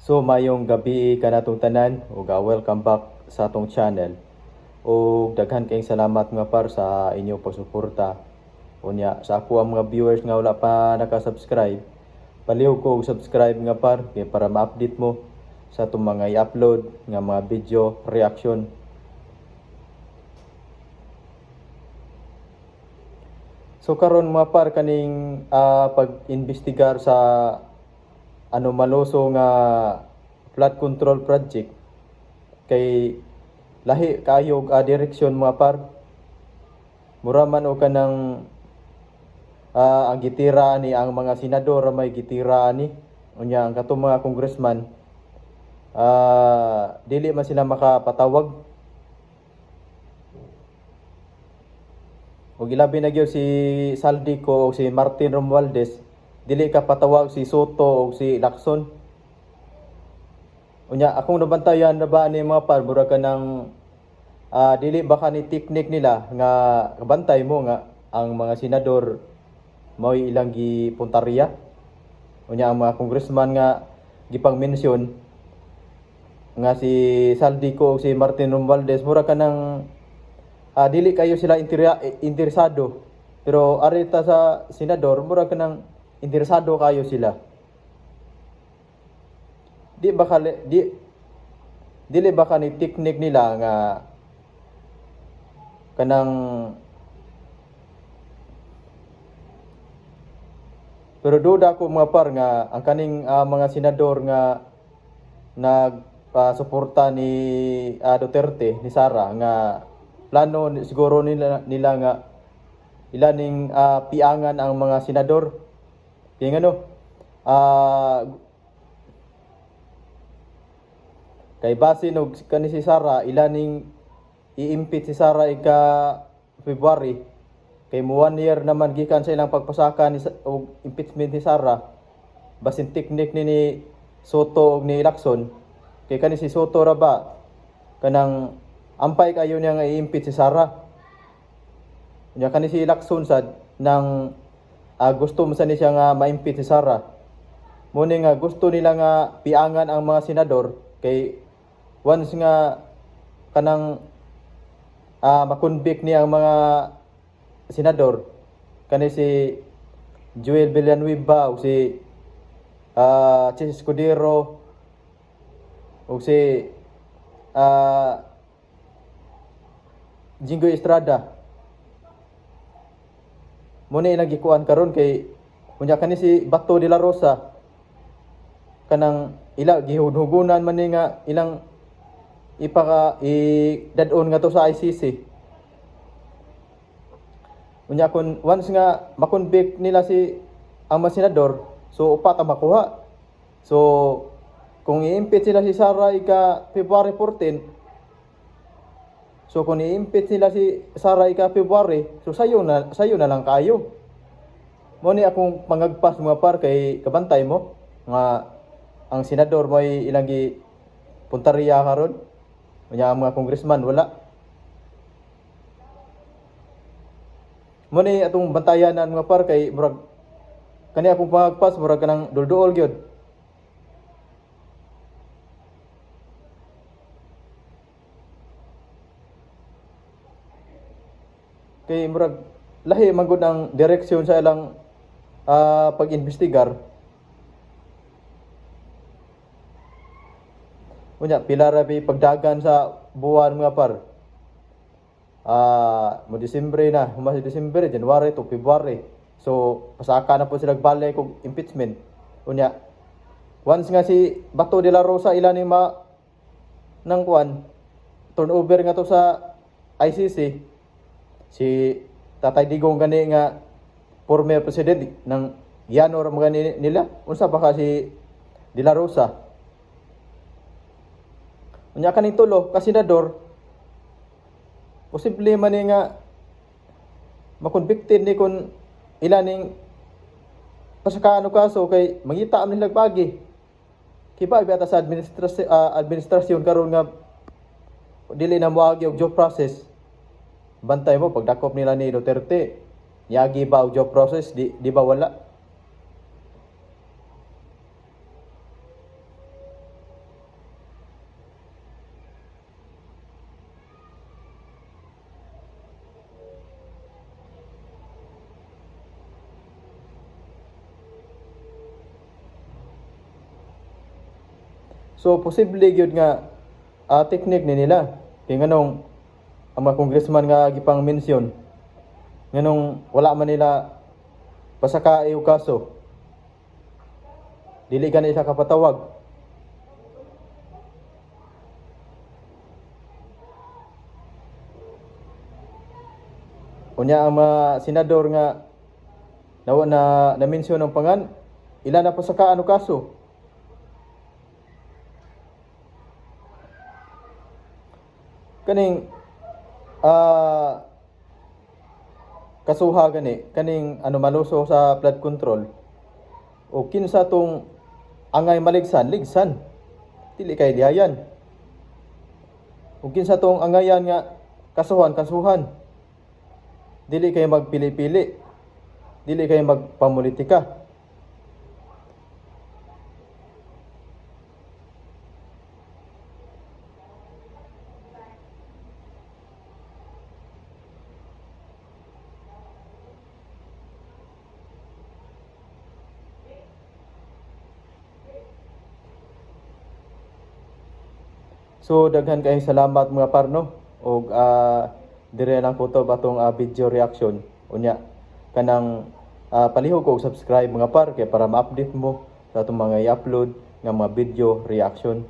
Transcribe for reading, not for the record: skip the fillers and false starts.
So mayong gabi kanatong tanan ug welcome back sa atong channel. Ug daghan kayong salamat nga par sa inyong pagsuporta. Unya sa ako ang mga viewers nga wala pa naka-subscribe, palihog ko og subscribe nga par kay para ma-update mo sa atong mga i-upload nga mga video reaction. So karon mga par kaning pag-investigar sa maloso nga flood control project kay lahi kayo direksyon mga par. Mura man o kanang ang gitira ni ang mga senador may gitira ni unya ang katong mga congressman dili man sila makapatawag. Ug ilabi na gyud si Saldico o si Martin Romualdez, dili ka patawag si Soto o si Lacson. Unya akong nabantayan na ba ni mga par mura ka ng dili baka ni teknik nila nga kabantay mo nga ang mga senador mao ilang gipuntarya. Unya ang mga congressman nga gipang-mention nga si Saldico o si Martin Romualdez mura ka ng dili kayo sila interesado, pero arita sa senador mura ka ng interesado kayo sila. Dili baka ni teknik nila nga kanang pero duda ko mga par nga ang kaning mga senador nga nagpasuporta ni Duterte ni Sara nga plano siguro nila nga ilaning piangan ang mga senador. Kaya ngano kay base og kani si Sara ilaning i-impeach si Sara ika February kay mo 1 year naman gikan sa ilang pagpasaka ni og impeachment ni Sara. Basin teknik ni Soto og ni Lacson kay kani si Soto ra ba kanang ampay kayo niya nga i-impeach si Sara. Unya kani si Lacson sad nang gusto man sa ni siya nga ma-impeach si Sara. Muni nga gusto nila nga piangan ang mga senador kay once nga kanang makonvict niya ang mga senador kani si Joel Villanueva o si Chis Escudero o si Jingoy Estrada. Muna ilang gikuan karon kay unya kani si Bato de la Rosa kanang ila gihudhugunan man ni nga ilang dadon nga to sa ICC. Unya kun once nga makonvict nila si ang mga senador, so upat ang makuha. So kung i-impeach sila si Sara ika February 14, so kung i-impeach nila si Sara ika February, so sayo na lang kayo. Mo ni akong pangagpas mga par kay kabantay mo nga ang senador mo ay ilang gi puntarya karon. Unya ang mga congressman wala. Mo ni atong bantayanan mga par kay murag kani akong pangagpas murag kanang dulduol gyud. Kay murag lahi man gud ang direksyon sa ilang pag-investigar. Unya pila ra pagdagan sa buwan mga par. Mo Disyembre na, humas Disyembre, January to February. So pasaka na po sila balik og impeachment. Unya once nga si Bato de la Rosa ila ni nang kuan turnover nga to sa ICC. Si Tatay Digong gani nga former president ng Gianor mga nila unsa pa si De La Rosa. Unya kaning tulo ka senador posible man ni nga makonvicted ni kun ilaning pasakaano kaso kay mangita am nila pagi. Kiba biyata sa administrasyon karon nga dili na moagi og due process. Bantay mo pagdakop nila ni Duterte, yagi ba og due process di ba wala? So posible gyud nga technique ni nila. Kay nganong ang mga congressman nga gipang mention nganong wala man nila pasakaay og kaso. Dili ka nila kapatawag. Unya ang mga senador nga na-mention ang pangan, ila na pasakaan og kaso. Kaning kasuha gani kaning maluso sa flood control o kinsa tong angay maligsan ligsan dili kay lihayan o kinsa tong angayan nga kasuhan dili kay magpili-pili, dili kay magpamulitika. So daghan kayong salamat mga parno og dire lang ko to batong video reaction unya kanang palihog ko og subscribe mga par kay para ma-update mo sa atong mga i-upload nga mga video reaction.